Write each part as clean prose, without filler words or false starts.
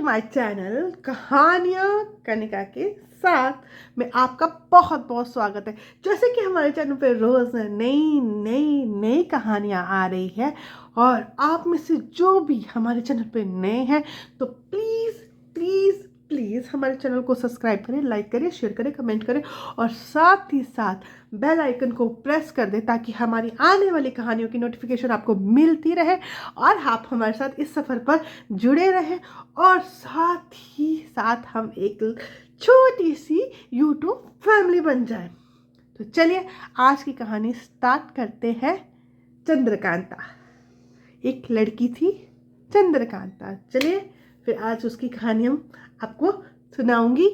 My channel कहानियाँ कनिका के साथ में आपका बहुत बहुत स्वागत है। जैसे कि हमारे चैनल पे रोज़ नई नई नई कहानियाँ आ रही है और आप में से जो भी हमारे चैनल पे नए हैं तो प्लीज़ प्लीज़ प्लीज़ हमारे चैनल को सब्सक्राइब करें, लाइक करें, शेयर करें, कमेंट करें और साथ ही साथ बेल आइकन को प्रेस कर दें ताकि हमारी आने वाली कहानियों की नोटिफिकेशन आपको मिलती रहे और आप हमारे साथ इस सफ़र पर जुड़े रहें और साथ ही साथ हम एक छोटी सी यूट्यूब फैमिली बन जाए। तो चलिए आज की कहानी स्टार्ट करते हैं। चंद्रकांता। एक लड़की थी चंद्रकांता। चलिए फिर आज उसकी कहानी हम आपको सुनाऊंगी।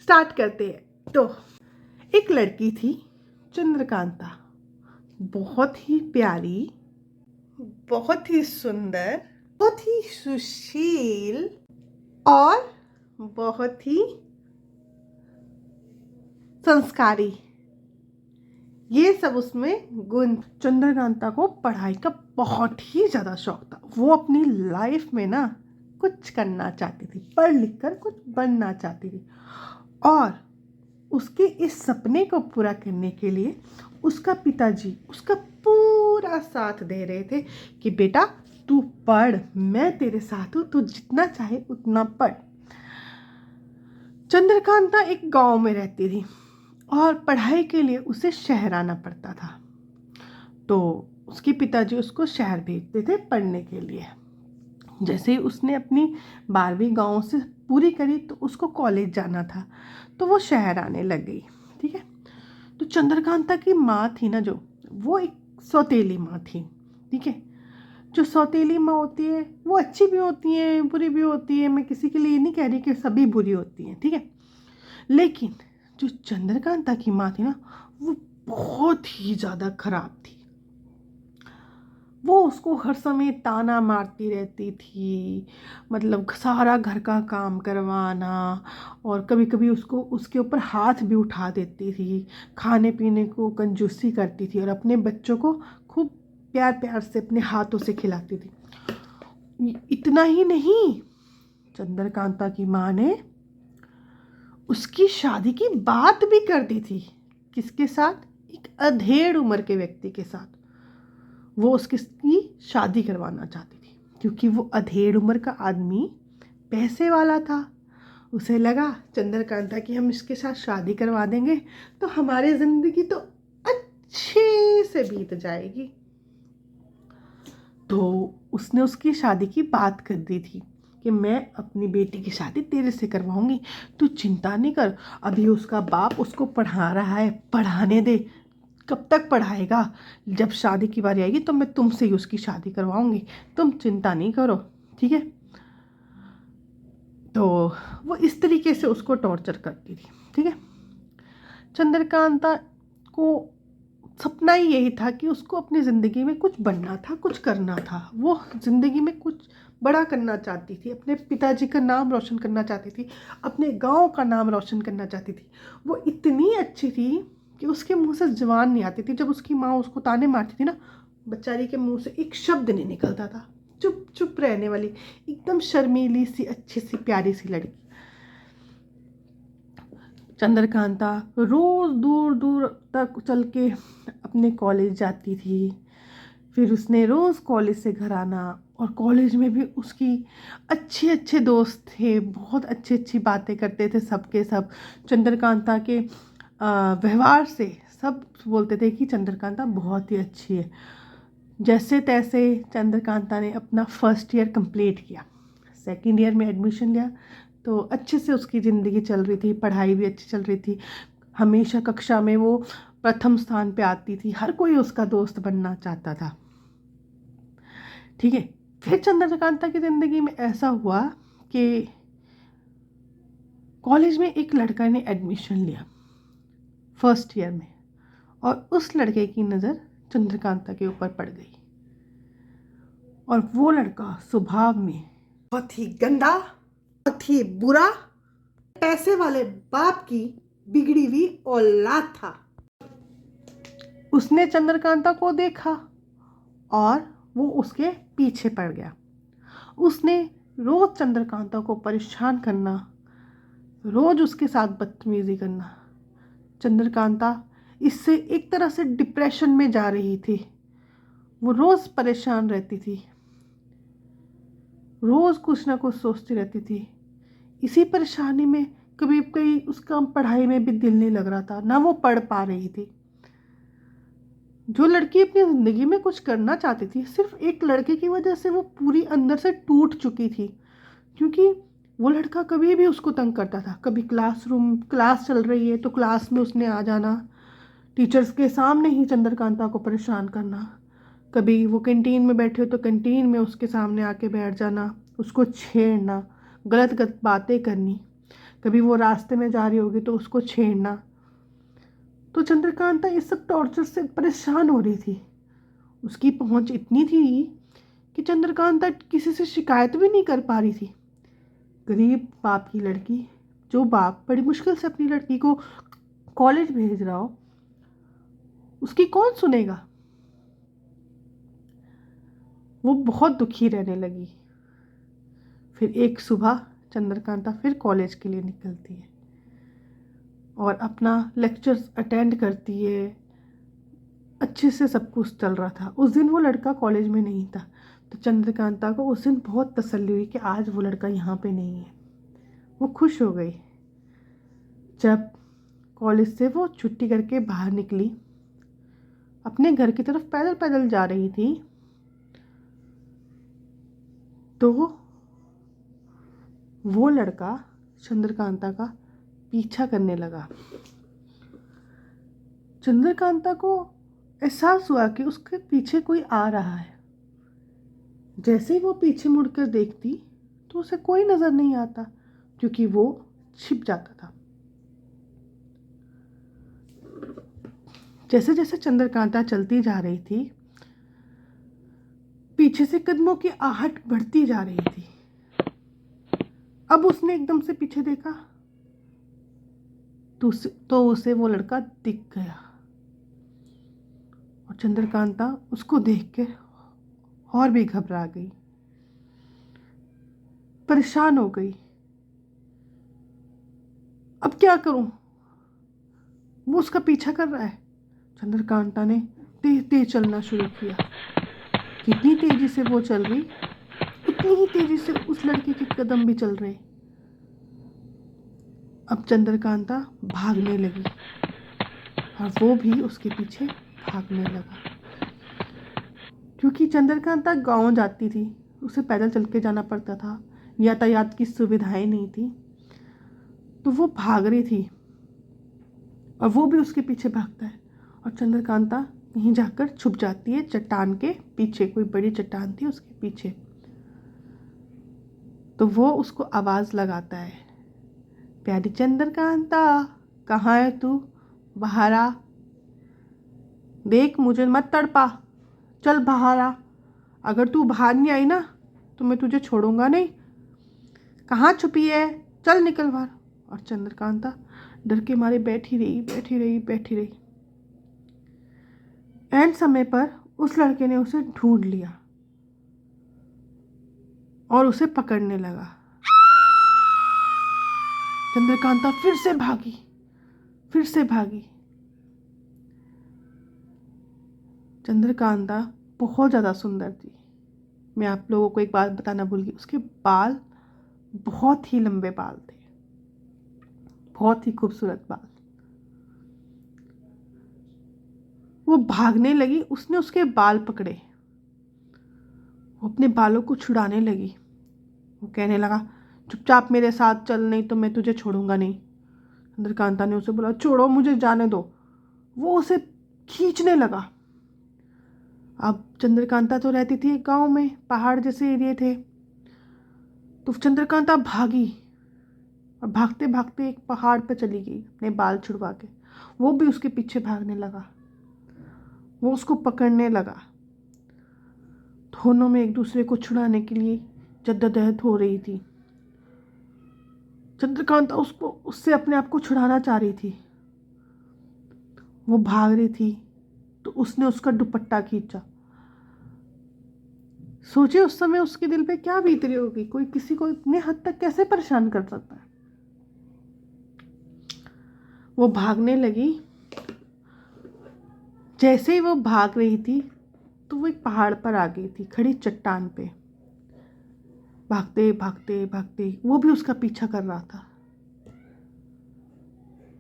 स्टार्ट करते हैं। तो एक लड़की थी चंद्रकांता, बहुत ही प्यारी, बहुत ही सुंदर, बहुत ही सुशील और बहुत ही संस्कारी। ये सब उसमें गुण। चंद्रकांता को पढ़ाई का बहुत ही ज़्यादा शौक था। वो अपनी लाइफ में ना कुछ करना चाहती थी, पढ़ लिख कर कुछ बनना चाहती थी और उसके इस सपने को पूरा करने के लिए उसका पिताजी उसका पूरा साथ दे रहे थे कि बेटा तू पढ़, मैं तेरे साथ हूँ, तू जितना चाहे उतना पढ़। चंद्रकांता एक गांव में रहती थी और पढ़ाई के लिए उसे शहर आना पड़ता था। तो उसके पिताजी उसको शहर भेजते थे पढ़ने के लिए। जैसे ही उसने अपनी 12वीं गांव से पूरी करी तो उसको कॉलेज जाना था, तो वो शहर आने लग गई। ठीक है। तो चंद्रकांता की माँ थी ना, जो वो एक सौतेली माँ थी। ठीक है। जो सौतेली माँ होती है वो अच्छी भी होती है, बुरी भी होती है। मैं किसी के लिए ये नहीं कह रही कि सभी बुरी होती हैं, ठीक है। लेकिन जो चंद्रकांता की माँ थी ना, वो बहुत ही ज़्यादा खराब थी। वो उसको हर समय ताना मारती रहती थी, मतलब सारा घर का काम करवाना, और कभी कभी उसको उसके ऊपर हाथ भी उठा देती थी। खाने पीने को कंजूसी करती थी और अपने बच्चों को खूब प्यार प्यार से अपने हाथों से खिलाती थी। इतना ही नहीं, चंद्रकांता की माँ ने उसकी शादी की बात भी कर दी थी। किसके साथ? एक अधेड़ उम्र के व्यक्ति के साथ वो उसकी शादी करवाना चाहती थी, क्योंकि वो अधेड़ उम्र का आदमी पैसे वाला था। उसे लगा चंद्रकांता की हम इसके साथ शादी करवा देंगे तो हमारी जिंदगी तो अच्छे से बीत जाएगी। तो उसने उसकी शादी की बात कर दी थी कि मैं अपनी बेटी की शादी तेरे से करवाऊंगी, तू चिंता नहीं कर। अभी उसका बाप उसको पढ़ा रहा है, पढ़ाने दे। कब तक पढ़ाएगा? जब शादी की बारी आएगी तो मैं तुमसे ही उसकी शादी करवाऊंगी, तुम चिंता नहीं करो, ठीक है। तो वो इस तरीके से उसको टॉर्चर करती थी, ठीक है। चंद्रकांता को सपना ही यही था कि उसको अपनी ज़िंदगी में कुछ बनना था, कुछ करना था। वो ज़िंदगी में कुछ बड़ा करना चाहती थी, अपने पिताजी का नाम रोशन करना चाहती थी, अपने गांव का नाम रोशन करना चाहती थी। वो इतनी अच्छी थी कि उसके मुंह से ज़ुबान नहीं आती थी। जब उसकी माँ उसको ताने मारती थी ना, बेचारी के मुंह से एक शब्द नहीं निकलता था। चुप चुप रहने वाली, एकदम शर्मीली सी, अच्छी सी, प्यारी सी लड़की। चंद्रकांता रोज़ दूर दूर तक चल के अपने कॉलेज जाती थी। फिर उसने रोज़ कॉलेज से घर आना, और कॉलेज में भी उसकी अच्छे अच्छे दोस्त थे, बहुत अच्छी अच्छी बातें करते थे सबके सब। चंद्रकांता के व्यवहार से सब बोलते थे कि चंद्रकांता बहुत ही अच्छी है। जैसे तैसे चंद्रकांता ने अपना फर्स्ट ईयर कंप्लीट किया, सेकंड ईयर में एडमिशन लिया, तो अच्छे से उसकी ज़िंदगी चल रही थी, पढ़ाई भी अच्छी चल रही थी। हमेशा कक्षा में वो प्रथम स्थान पे आती थी, हर कोई उसका दोस्त बनना चाहता था, ठीक है। फिर चंद्रकांता की ज़िंदगी में ऐसा हुआ कि कॉलेज में एक लड़का ने एडमिशन लिया फर्स्ट ईयर में, और उस लड़के की नज़र चंद्रकांता के ऊपर पड़ गई। और वो लड़का स्वभाव में बहुत ही गंदा, बहुत ही बुरा, पैसे वाले बाप की बिगड़ी हुई औलाद था। उसने चंद्रकांता को देखा और वो उसके पीछे पड़ गया। उसने रोज़ चंद्रकांता को परेशान करना, रोज़ उसके साथ बदतमीज़ी करना। चंद्रकांता इससे एक तरह से डिप्रेशन में जा रही थी। वो रोज़ परेशान रहती थी, रोज़ कुछ ना कुछ सोचती रहती थी। इसी परेशानी में कभी कभी उसका पढ़ाई में भी दिल नहीं लग रहा था, ना वो पढ़ पा रही थी। जो लड़की अपनी ज़िंदगी में कुछ करना चाहती थी, सिर्फ एक लड़के की वजह से वो पूरी अंदर से टूट चुकी थी। क्योंकि वो लड़का कभी भी उसको तंग करता था। कभी क्लास चल रही है तो क्लास में उसने आ जाना, टीचर्स के सामने ही चंद्रकांता को परेशान करना। कभी वो कैंटीन में बैठे हो तो कैंटीन में उसके सामने आके बैठ जाना, उसको छेड़ना, गलत गलत बातें करनी। कभी वो रास्ते में जा रही होगी तो उसको छेड़ना। तो चंद्रकांता इस सब टॉर्चर से परेशान हो रही थी। उसकी पहुंच इतनी थी कि चंद्रकांता किसी से शिकायत भी नहीं कर पा रही थी। गरीब बाप की लड़की, जो बाप बड़ी मुश्किल से अपनी लड़की को कॉलेज भेज रहा हो, उसकी कौन सुनेगा। वो बहुत दुखी रहने लगी। फिर एक सुबह चंद्रकांता फिर कॉलेज के लिए निकलती है और अपना लेक्चर्स अटेंड करती है। अच्छे से सब कुछ चल रहा था। उस दिन वो लड़का कॉलेज में नहीं था, तो चंद्रकांता को उस दिन बहुत तसल्ली हुई कि आज वो लड़का यहाँ पे नहीं है। वो खुश हो गई। जब कॉलेज से वो छुट्टी करके बाहर निकली, अपने घर की तरफ पैदल पैदल जा रही थी, तो वो लड़का चंद्रकांता का पीछा करने लगा। चंद्रकांता को एहसास हुआ कि उसके पीछे कोई आ रहा है। जैसे ही वो पीछे मुड़कर देखती तो उसे कोई नज़र नहीं आता, क्योंकि वो छिप जाता था। जैसे जैसे चंद्रकांता चलती जा रही थी, पीछे से कदमों की आहट बढ़ती जा रही थी। अब उसने एकदम से पीछे देखा तो उसे वो लड़का दिख गया और चंद्रकांता उसको देख के और भी घबरा गई, परेशान हो गई। अब क्या करूं? वो उसका पीछा कर रहा है। चंद्रकांता ने तेज तेज चलना शुरू किया। जितनी तेजी से वो चल रही, उतनी ही तेजी से उस लड़के के कदम भी चल रहे। अब चंद्रकांता भागने लगी और वो भी उसके पीछे भागने लगा। क्योंकि चंद्रकांता गांव जाती थी, उसे पैदल चल के जाना पड़ता था, यातायात की सुविधाएं नहीं थी, तो वो भाग रही थी और वो भी उसके पीछे भागता है। और चंद्रकांता कहीं जाकर छुप जाती है चट्टान के पीछे। कोई बड़ी चट्टान थी उसके पीछे। तो वो उसको आवाज़ लगाता है, प्यारी चंद्रकांता, कहाँ है तू? बाहर आ, देख मुझे मत तड़पा, चल बाहर आ। अगर तू बाहर नहीं आई ना तो मैं तुझे छोड़ूंगा नहीं। कहाँ छुपी है? चल निकल बाहर। और चंद्रकांता डर के मारे बैठी रही बैठी रही बैठी रही। एंड समय पर उस लड़के ने उसे ढूंढ लिया और उसे पकड़ने लगा। चंद्रकांता फिर से भागी, फिर से भागी। चंद्रकांता बहुत ज़्यादा सुंदर थी। मैं आप लोगों को एक बात बताना भूल गई, उसके बाल बहुत ही लंबे बाल थे, बहुत ही खूबसूरत बाल। वो भागने लगी, उसने उसके बाल पकड़े, वो अपने बालों को छुड़ाने लगी। वो कहने लगा, चुपचाप मेरे साथ चल, नहीं तो मैं तुझे छोड़ूंगा नहीं। चंद्रकांता ने उसे बोला, छोड़ो मुझे, जाने दो। वो उसे खींचने लगा। अब चंद्रकांता तो रहती थी एक गांव में, पहाड़ जैसे एरिया थे। तो चंद्रकांता भागी और भागते भागते एक पहाड़ पर चली गई अपने बाल छुड़वा के। वो भी उसके पीछे भागने लगा, वो उसको पकड़ने लगा। दोनों में एक दूसरे को छुड़ाने के लिए जद्दोजहद हो रही थी। चंद्रकांता उससे अपने आप को छुड़ाना चाह रही थी। वो भाग रही थी तो उसने उसका दुपट्टा खींचा। सोचिए उस समय उसके दिल पे क्या बीत रही होगी, कोई किसी को इतने हद तक कैसे परेशान कर सकता है। वो भागने लगी। जैसे ही वो भाग रही थी तो वो एक पहाड़ पर आ गई थी, खड़ी चट्टान पे। भागते भागते भागते वो भी उसका पीछा कर रहा था।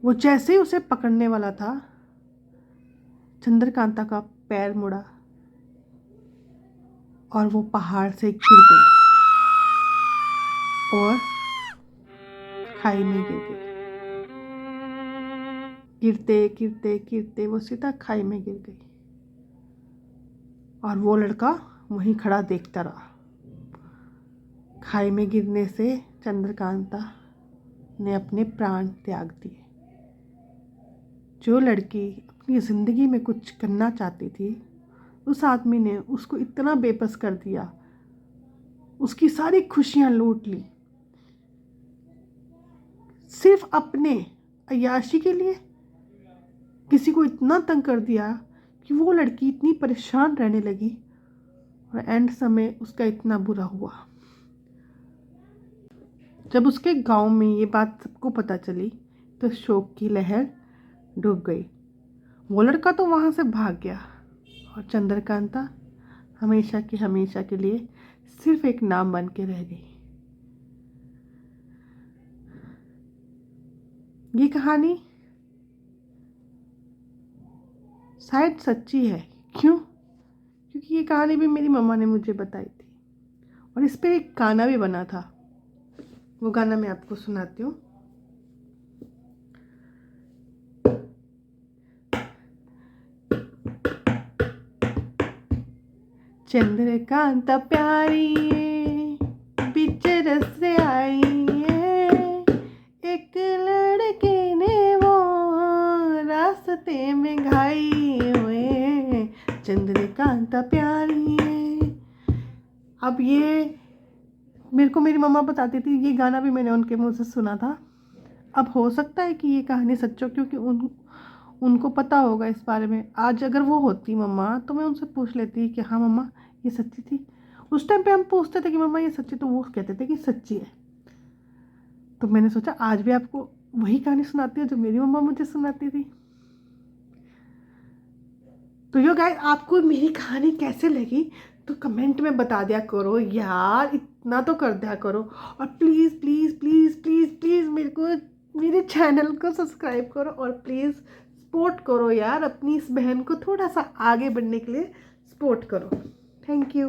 वो जैसे ही उसे पकड़ने वाला था, चंद्रकांता का पैर मुड़ा और वो पहाड़ से गिर गई और खाई में गिर गई। गिरते गिरते गिरते वो सीधा खाई में गिर गई और वो लड़का वहीं खड़ा देखता रहा। खाई में गिरने से चंद्रकांता ने अपने प्राण त्याग दिए। जो लड़की अपनी ज़िंदगी में कुछ करना चाहती थी, उस आदमी ने उसको इतना बेबस कर दिया, उसकी सारी खुशियां लूट ली, सिर्फ अपने अय्याशी के लिए। किसी को इतना तंग कर दिया कि वो लड़की इतनी परेशान रहने लगी और एंड समय उसका इतना बुरा हुआ। जब उसके गांव में ये बात सबको पता चली तो शोक की लहर डूब गई। वो लड़का तो वहाँ से भाग गया और चंद्रकांता हमेशा के लिए सिर्फ एक नाम बन के रह गई। ये कहानी शायद सच्ची है। क्यों? क्योंकि ये कहानी भी मेरी मम्मा ने मुझे बताई थी और इस पर एक गाना भी बना था। वो गाना मैं आपको सुनाती हूँ। चंद्रकांता प्यारी बिच रस आई है, एक लड़के ने वो रास्ते में घाई हुए, चंद्रकांता प्यारी है। अब ये मेरे को मेरी मम्मा बताती थी, ये गाना भी मैंने उनके मुंह से सुना था। अब हो सकता है कि ये कहानी सच हो, क्योंकि उनको पता होगा इस बारे में। आज अगर वो होती मम्मा तो मैं उनसे पूछ लेती कि हाँ मम्मा ये सच्ची थी। उस टाइम पे हम पूछते थे कि मम्मा ये सच्ची, तो वो कहते थे कि सच्ची है। तो मैंने सोचा आज भी आपको वही कहानी सुनाती है जो मेरी मम्मा मुझे सुनाती थी। तो यो गाइस, आपको मेरी कहानी कैसे लगी तो कमेंट में बता दिया करो यार, इतना तो कर दिया करो। और please please please please please मेरे चैनल को सब्सक्राइब करो और प्लीज़ सपोर्ट करो यार, अपनी इस बहन को थोड़ा सा आगे बढ़ने के लिए सपोर्ट करो। Thank you.